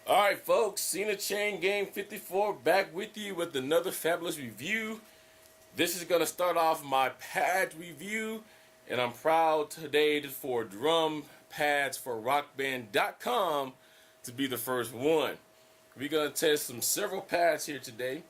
Alright folks, Cena Chain Game 54 back with you with another fabulous review. This is going to start off my pad review, and I'm proud today for Drumpads4rockband.com to be the first one. We're going to test several pads here today.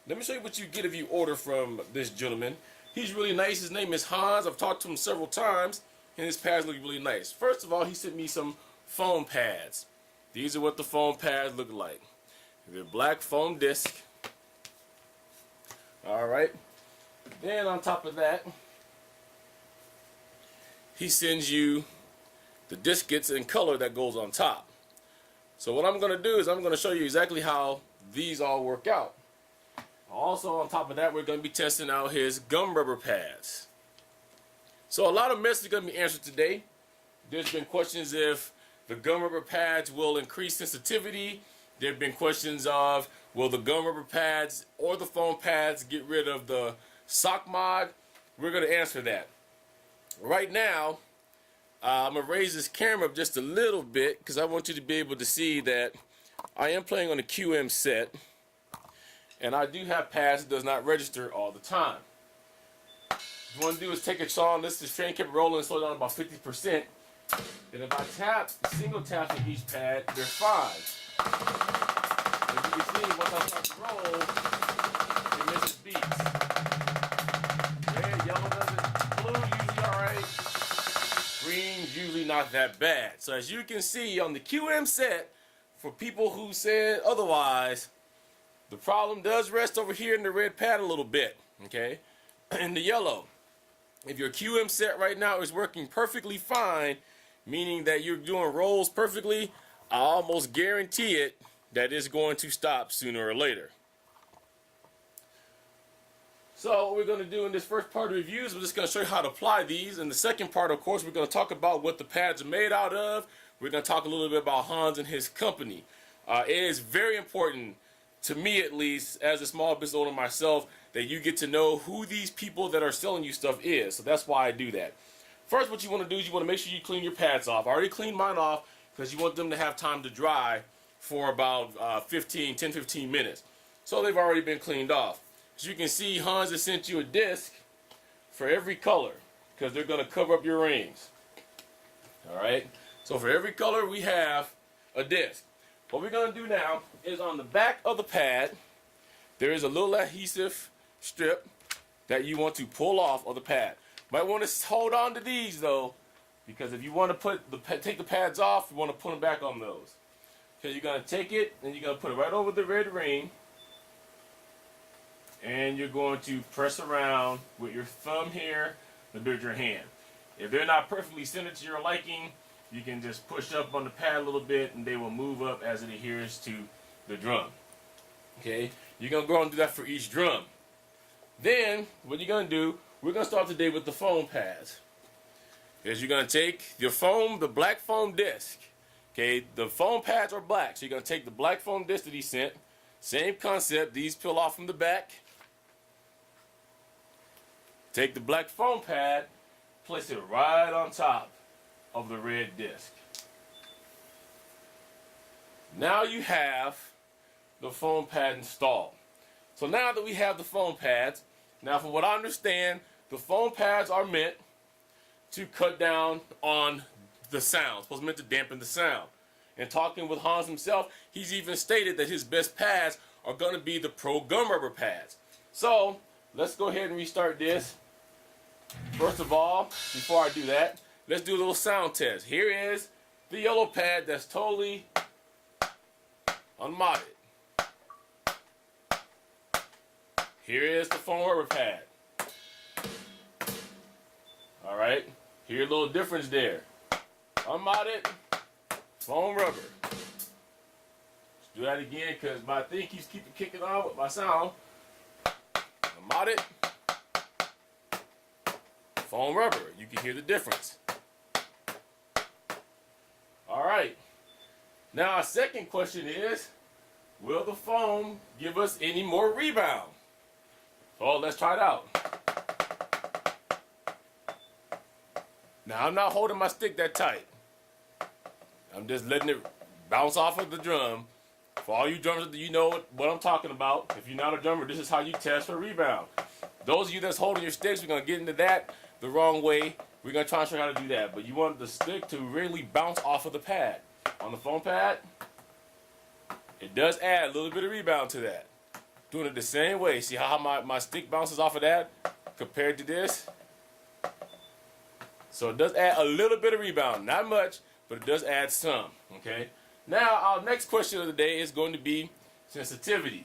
Let me show you what you get if you order from this gentleman. He's really nice. His name is Hans. I've talked to him several times, and his pads look really nice. First of all, he sent me some foam pads. These are what the foam pads look like. They're black foam disc. Alright. Then on top of that, he sends you the diskettes in color that goes on top. So what I'm going to do is I'm going to show you exactly how these all work out. Also on top of that, we're going to be testing out his gum rubber pads. So a lot of messages are going to be answered today. There's been questions if the gum rubber pads will increase sensitivity. There have been questions of, will the gum rubber pads or the foam pads get rid of the sock mod? We're going to answer that. Right now, I'm going to raise this camera up just a little bit because I want you to be able to see that I am playing on a QM set. And I do have pads that does not register all the time. What you want to do is take a song. This train kept rolling and slow down about 50%. And if I tap, single tap on each pad, they're fine. As you can see, once I start to roll, it misses beats. Red, yellow doesn't, blue usually alright. Green's usually not that bad. So as you can see on the QM set, for people who said otherwise, the problem does rest over here in the red pad a little bit, okay? In the yellow. If your QM set right now is working perfectly fine, meaning that you're doing rolls perfectly, I almost guarantee it that it's going to stop sooner or later. So what we're going to do in this first part of the review is we're just going to show you how to apply these. In the second part, of course, we're going to talk about what the pads are made out of. We're going to talk a little bit about Hans and his company. It is very important, to me at least, as a small business owner myself, that you get to know who these people that are selling you stuff is. So that's why I do that. First, what you want to do is you want to make sure you clean your pads off. I already cleaned mine off because you want them to have time to dry for about 10-15 minutes. So they've already been cleaned off. As you can see, Hans has sent you a disc for every color because they're going to cover up your rings. Alright? So for every color, we have a disc. What we're going to do now is on the back of the pad, there is a little adhesive strip that you want to pull off of the pad. Might want to hold on to these though, because if you want to take the pads off, you want to put them back on those. Okay, you're going to take it and you're going to put it right over the red ring, and you're going to press around with your thumb here and build your hand. If they're not perfectly centered to your liking, you can just push up on the pad a little bit and they will move up as it adheres to the drum. Okay, you're going to go and do that for each drum. Then, what you're going to do, we're going to start today with the foam pads. Because you're going to take your foam, the black foam disc. Okay, the foam pads are black. So you're going to take the black foam disc that he sent. Same concept. These peel off from the back. Take the black foam pad, place it right on top of the red disc. Now you have the foam pad installed. So now that we have the foam pads, now from what I understand, the foam pads are meant to cut down on the sound. It's meant to dampen the sound. And talking with Hans himself, he's even stated that his best pads are going to be the Pro gum rubber pads. So let's go ahead and restart this. First of all, before I do that, let's do a little sound test. Here is the yellow pad that's totally unmodded. Here is the foam rubber pad. Alright, here's a little difference there. Unmodded, foam rubber. Let's do that again because my thing keeps kicking on with my sound. Unmodded, foam rubber. You can hear the difference. Alright, now our second question is, will the foam give us any more rebound? So let's try it out. Now I'm not holding my stick that tight. I'm just letting it bounce off of the drum For all you drummers, you know what I'm talking about. If you're not a drummer, this is how you test for rebound. Those of you that's holding your sticks, we're going to get into that the wrong way. We're going to try and show you how to do that. But you want the stick to really bounce off of the pad. On the foam pad, it does add a little bit of rebound to that. Doing it the same way. See how my stick bounces off of that compared to this? So it does add a little bit of rebound. Not much, but it does add some. Okay. Now, our next question of the day is going to be sensitivity.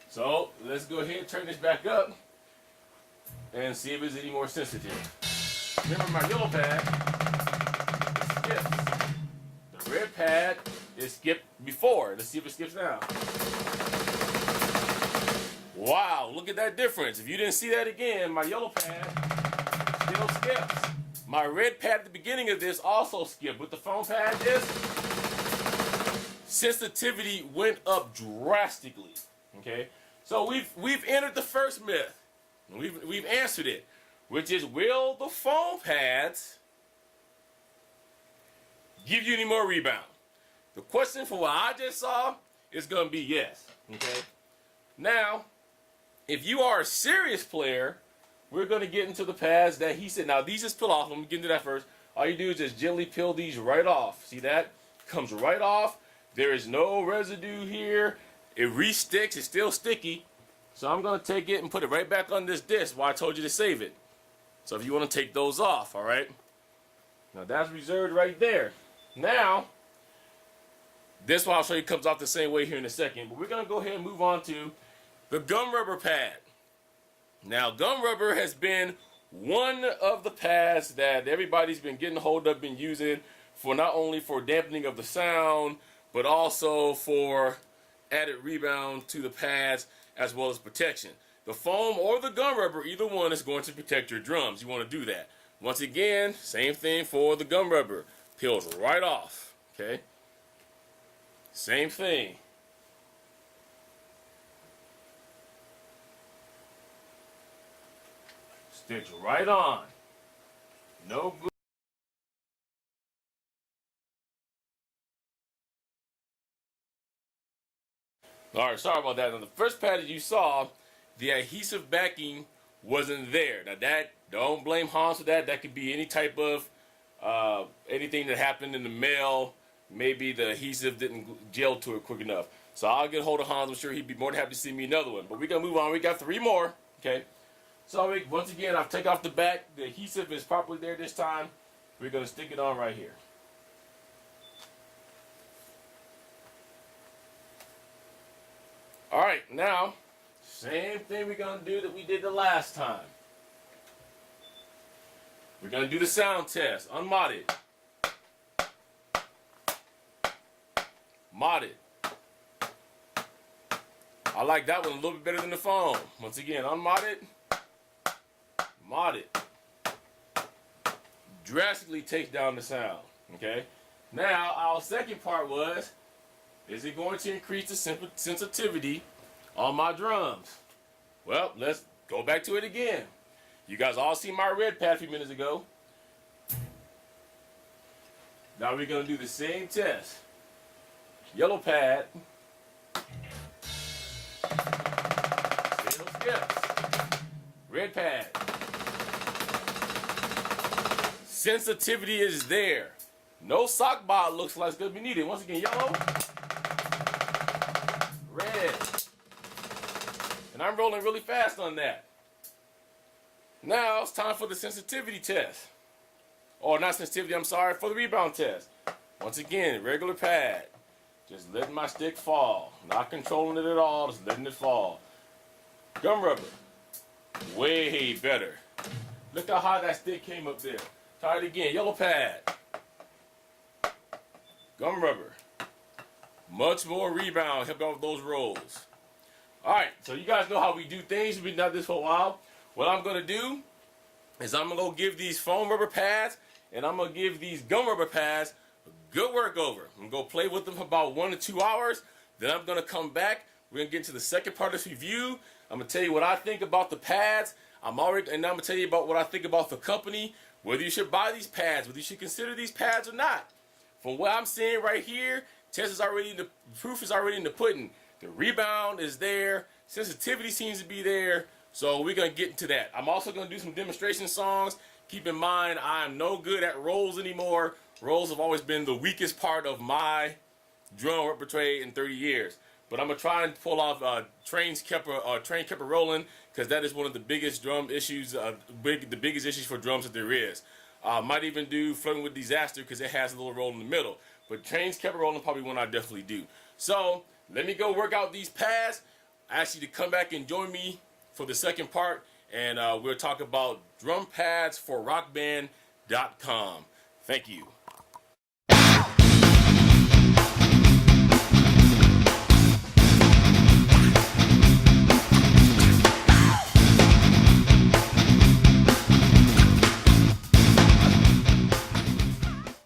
So, let's go ahead and turn this back up and see if it's any more sensitive. Remember my yellow pad, it skips. The red pad, it skipped before. Let's see if it skips now. Wow, look at that difference. If you didn't see that again, my yellow pad still skips. My red pad at the beginning of this also skipped. With the foam pad, sensitivity went up drastically. Okay, so we've entered the first myth. We've answered it, which is, will the foam pads give you any more rebound? The question for what I just saw is going to be yes. Okay. Now, if you are a serious player, we're going to get into the pads that he said. Now, these just peel off. Let me get into that first. All you do is just gently peel these right off. See that? Comes right off. There is no residue here. It re-sticks. It's still sticky. So I'm going to take it and put it right back on this disc while I told you to save it. So if you want to take those off, all right? Now, that's reserved right there. Now, this one I'll show you comes off the same way here in a second. But we're going to go ahead and move on to the gum rubber pad. Now, gum rubber has been one of the pads that everybody's been getting hold of, been using for not only for dampening of the sound, but also for added rebound to the pads as well as protection. The foam or the gum rubber, either one is going to protect your drums. You want to do that. Once again, same thing for the gum rubber. Peels right off, okay? Same thing. Sticks right on. No good. Alright, sorry about that. Now, the first pad that you saw, the adhesive backing wasn't there. Now, that, don't blame Hans for that. That could be any type of anything that happened in the mail. Maybe the adhesive didn't gel to it quick enough. So I'll get a hold of Hans. I'm sure he'd be more than happy to see me another one. But we're going to move on. We got 3 more. Okay. So once again, I've taken off the back. The adhesive is properly there this time. We're going to stick it on right here. Alright, now, same thing we're going to do that we did the last time. We're going to do the sound test. Unmodded. Modded. I like that one a little bit better than the foam. Once again, unmodded. Modded. Drastically takes down the sound. Okay? Now, our second part was, is it going to increase the sensitivity on my drums? Well, let's go back to it again. You guys all seen my red pad a few minutes ago. Now we're going to do the same test. Yellow pad. Still skips. Red pad. Sensitivity is there. No sock bot looks like it's going to be needed. Once again, yellow. Red. And I'm rolling really fast on that. Now it's time for the sensitivity test. Or not sensitivity, I'm sorry, for the rebound test. Once again, regular pad. Just letting my stick fall. Not controlling it at all, just letting it fall. Gum rubber. Way better. Look how high that stick came up there. Try it again. Yellow pad. Gum rubber. Much more rebound. Help out with those rolls. Alright, so you guys know how we do things. We've been doing this for a while. What I'm going to do is I'm going to go give these foam rubber pads and I'm going to give these gum rubber pads a good work over. I'm going to go play with them for about 1 to 2 hours. Then I'm going to come back. We're going to get into the second part of this review. I'm going to tell you what I think about the pads. And I'm going to tell you about what I think about the company, whether you should buy these pads, whether you should consider these pads or not. From what I'm seeing right here, The proof is already in the pudding. The rebound is there. Sensitivity seems to be there. So we're going to get into that. I'm also going to do some demonstration songs. Keep in mind, I am no good at rolls anymore. Rolls have always been the weakest part of my drum repertoire in 30 years. But I'm going to try and pull off trains kept rolling, because that is one of the biggest drum issues, the biggest issues for drums that there is. Might even do Flirting with Disaster, because it has a little roll in the middle. But trains kept rolling, probably one I definitely do. So let me go work out these pads. I ask you to come back and join me for the second part, and we'll talk about Drumpads4rockband.com. Thank you.